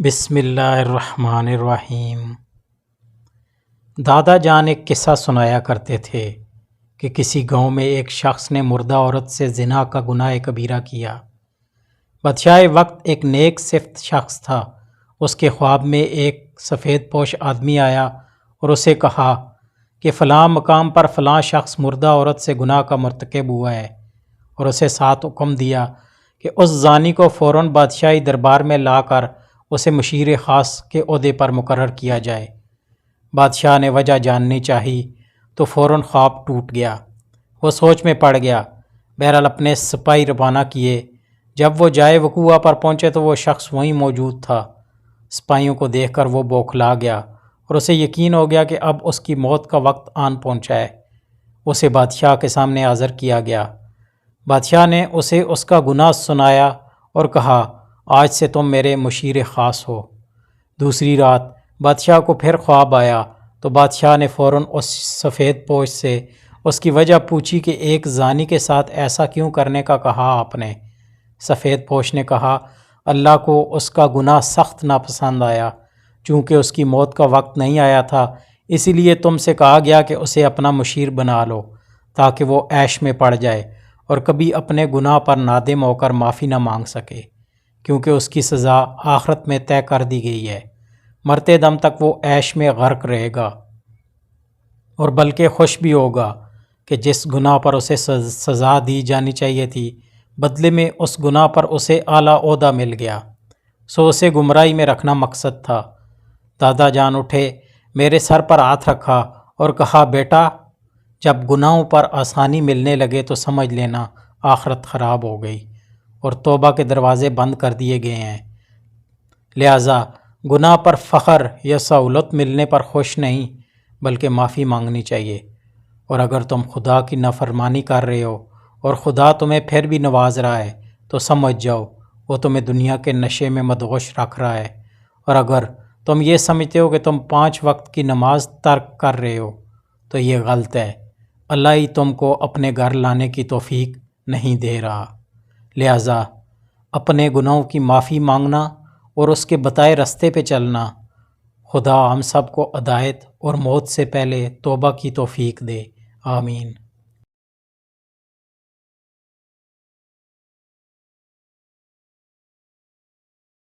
بسم اللہ الرحمن الرحیم۔ دادا جان ایک قصہ سنایا کرتے تھے کہ کسی گاؤں میں ایک شخص نے مردہ عورت سے زنا کا گناہ کبیرہ کیا۔ بادشاہ وقت ایک نیک صفت شخص تھا۔ اس کے خواب میں ایک سفید پوش آدمی آیا اور اسے کہا کہ فلاں مقام پر فلاں شخص مردہ عورت سے گناہ کا مرتکب ہوا ہے، اور اسے ساتھ حکم دیا کہ اس زانی کو فوراً بادشاہی دربار میں لا کر اسے مشیر خاص کے عہدے پر مقرر کیا جائے۔ بادشاہ نے وجہ جاننی چاہی تو فوراً خواب ٹوٹ گیا۔ وہ سوچ میں پڑ گیا۔ بہرحال اپنے سپاہی روانہ کیے۔ جب وہ جائے وقوعہ پر پہنچے تو وہ شخص وہیں موجود تھا۔ سپاہیوں کو دیکھ کر وہ بوکھلا گیا اور اسے یقین ہو گیا کہ اب اس کی موت کا وقت آن پہنچا ہے۔ اسے بادشاہ کے سامنے حاضر کیا گیا۔ بادشاہ نے اسے اس کا گناہ سنایا اور کہا، آج سے تم میرے مشیر خاص ہو۔ دوسری رات بادشاہ کو پھر خواب آیا تو بادشاہ نے فوراً اس سفید پوش سے اس کی وجہ پوچھی کہ ایک زانی کے ساتھ ایسا کیوں کرنے کا کہا آپ نے؟ سفید پوش نے کہا، اللہ کو اس کا گناہ سخت ناپسند آیا۔ چونکہ اس کی موت کا وقت نہیں آیا تھا، اسی لیے تم سے کہا گیا کہ اسے اپنا مشیر بنا لو تاکہ وہ عیش میں پڑ جائے اور کبھی اپنے گناہ پر نادم ہو کر معافی نہ مانگ سکے، کیونکہ اس کی سزا آخرت میں طے کر دی گئی ہے۔ مرتے دم تک وہ عیش میں غرق رہے گا، اور بلکہ خوش بھی ہوگا کہ جس گناہ پر اسے سزا دی جانی چاہیے تھی، بدلے میں اس گناہ پر اسے اعلیٰ عہدہ مل گیا۔ سو اسے گمراہی میں رکھنا مقصد تھا۔ دادا جان اٹھے، میرے سر پر ہاتھ رکھا اور کہا، بیٹا، جب گناہوں پر آسانی ملنے لگے تو سمجھ لینا آخرت خراب ہو گئی اور توبہ کے دروازے بند کر دیے گئے ہیں۔ لہٰذا گناہ پر فخر یا سہولت ملنے پر خوش نہیں بلکہ معافی مانگنی چاہیے۔ اور اگر تم خدا کی نافرمانی کر رہے ہو اور خدا تمہیں پھر بھی نواز رہا ہے تو سمجھ جاؤ وہ تمہیں دنیا کے نشے میں مدہوش رکھ رہا ہے۔ اور اگر تم یہ سمجھتے ہو کہ تم 5 وقت کی نماز ترک کر رہے ہو تو یہ غلط ہے۔ اللہ ہی تم کو اپنے گھر لانے کی توفیق نہیں دے رہا۔ لہٰذا اپنے گناہوں کی معافی مانگنا اور اس کے بتائے رستے پہ چلنا۔ خدا ہم سب کو ہدایت اور موت سے پہلے توبہ کی توفیق دے، آمین۔